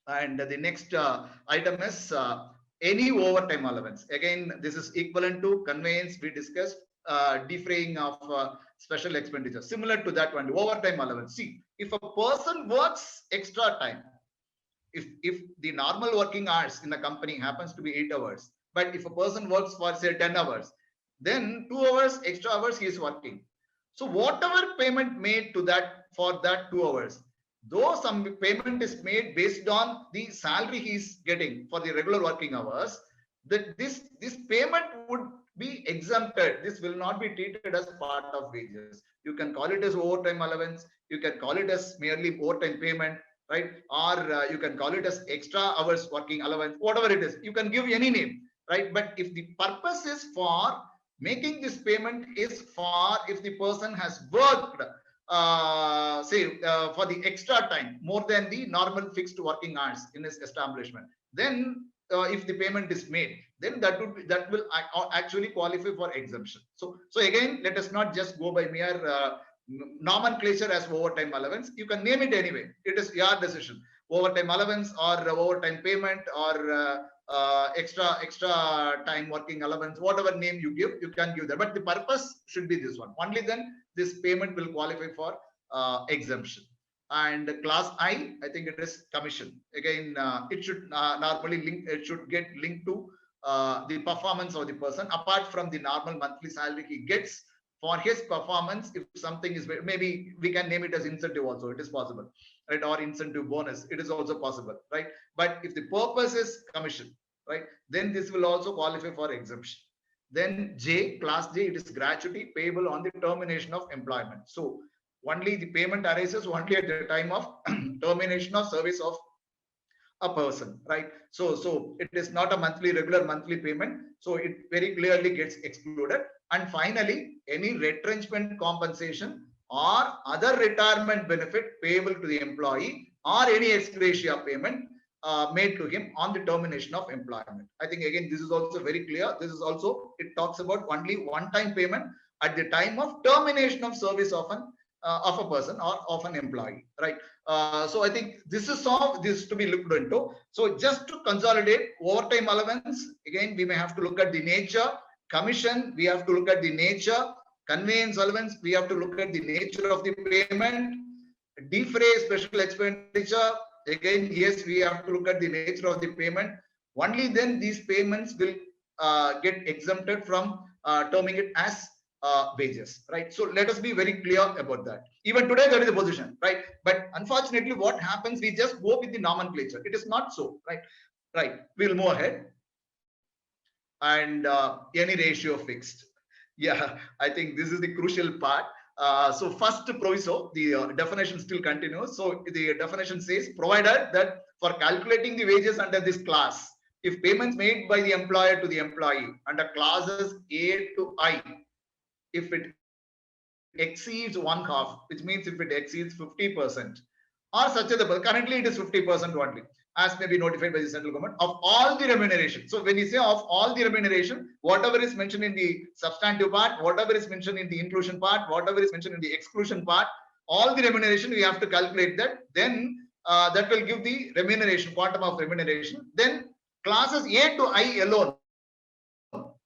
And the next item is any overtime allowance. Again, this is equivalent to conveyance we discussed, defraying of special expenditure. Similar to that one, overtime allowance. See, if a person works extra time, if the normal working hours in the company happens to be 8 hours, but if a person works for say 10 hours, then 2 hours extra hours he is working. So whatever payment made to that for that 2 hours, though some payment is made based on the salary he is getting for the regular working hours, that this payment would be exempted. This will not be treated as part of wages. You can call it as overtime allowance, you can call it as merely overtime payment, right? Or you can call it as extra hours working allowance, whatever it is. You can give any name, right? But if the purpose is for making this payment is for if the person has worked say for the extra time more than the normal fixed working hours in his establishment, then if the payment is made, then that will actually qualify for exemption. So again, let us not just go by mere nomenclature as overtime allowance. You can name it anyway. It is your decision. Overtime allowance or overtime payment or extra time working allowance, whatever name you give, you can give that. But the purpose should be this one. Only then this payment will qualify for exemption. And class I think it is commission. Again, it should normally link. It should get linked to the performance of the person apart from the normal monthly salary he gets for his performance. If something is, maybe we can name it as incentive also, it is possible, right? Or incentive bonus, it is also possible, right? But if the purpose is commission, right, then this will also qualify for exemption. Then J, class J, it is gratuity payable on the termination of employment. So only the payment arises only at the time of termination of service of a person, right? So it is not a regular monthly payment, so it very clearly gets excluded. And finally, any retrenchment compensation or other retirement benefit payable to the employee or any ex gratia payment made to him on the termination of employment. I think again this is also very clear. This is also, it talks about only one time payment at the time of termination of service of a person or of an employee, right? So I think this is all this to be looked into. So just to consolidate, overtime allowance, again we may have to look at the nature. Commission, we have to look at the nature. Conveyance allowance, we have to look at the nature of the payment. Defray special expenditure, again yes, we have to look at the nature of the payment. Only then these payments will get exempted from terming it as wages, right? So let us be very clear about that. Even today that is the position, right? But unfortunately what happens, we just go with the nomenclature. It is not so, right? We'll move ahead. And any ratio fixed. Yeah, I think this is the crucial part. So first proviso, the definition still continues. So the definition says, provided that for calculating the wages under this class, if payments made by the employer to the employee under clauses A to I, if it exceeds one half, which means if it exceeds 50%, or such as the currently it is 50% only, as may be notified by the central government of all the remuneration. So when you say of all the remuneration, whatever is mentioned in the substantive part, whatever is mentioned in the inclusion part, whatever is mentioned in the exclusion part, all the remuneration we have to calculate that. Then that will give the remuneration, quantum of remuneration. Then classes A to I alone.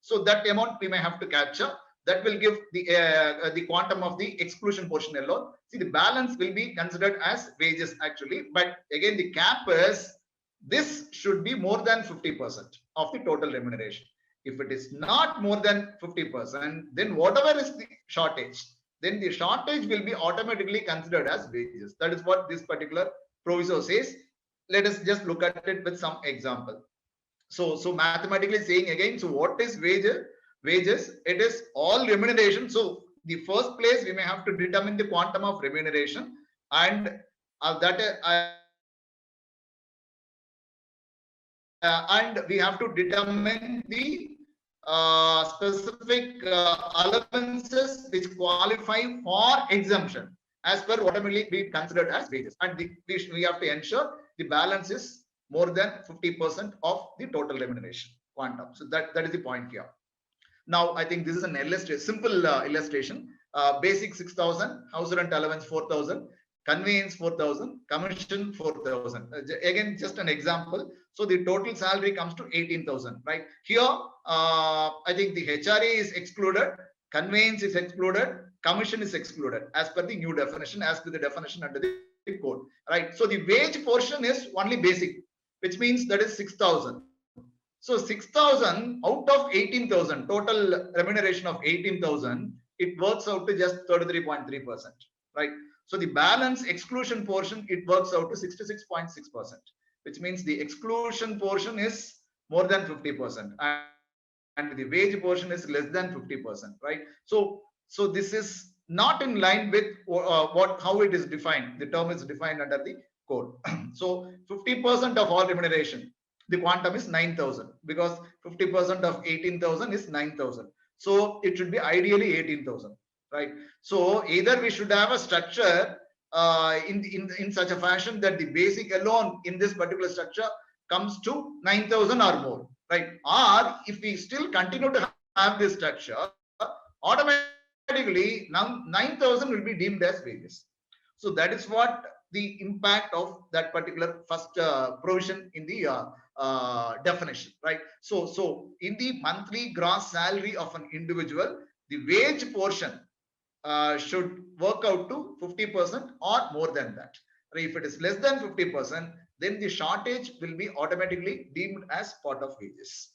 So that amount we may have to capture. That will give the quantum of the exclusion portion alone. See, the balance will be considered as wages actually, but again the cap is this should be more than 50% of the total remuneration. If it is not more than 50%, then whatever is the shortage, then the shortage will be automatically considered as wages. That is what this particular proviso says. Let us just look at it with some example. So mathematically saying again, so what is wages? Wages, it is all remuneration. So the first place we may have to determine the quantum of remuneration, and and we have to determine the specific allowances which qualify for exemption as per whatever be considered as wages, and we have to ensure the balance is more than 50% of the total remuneration quantum. So that is the point here. Now, I think this is an illustration, simple illustration. Basic 6,000, house rent allowance 4,000, conveyance 4,000, commission 4,000. Again, just an example. So the total salary comes to 18,000, right? Here, I think the HRA is excluded, conveyance is excluded, commission is excluded as per the new definition, as per the definition under the code, right? So the wage portion is only basic, which means that is 6,000. So 6,000 out of 18,000, total remuneration of 18,000, it works out to just 33.3%, right? So the balance exclusion portion, it works out to 66.6%, which means the exclusion portion is more than 50%, and the wage portion is less than 50%, right? So this is not in line with how it is defined. The term is defined under the code. So 50% of all remuneration, the quantum is 9,000, because 50% of 18,000 is 9,000. So it should be ideally 18,000, right? So either we should have a structure in such a fashion that the basic alone in this particular structure comes to 9,000 or more, right? Or if we still continue to have this structure, automatically now 9,000 will be deemed as wages. So that is what the impact of that particular first provision in the definition, right? So in the monthly gross salary of an individual, the wage portion should work out to 50% or more than that. If it is less than 50%, then the shortage will be automatically deemed as part of wages.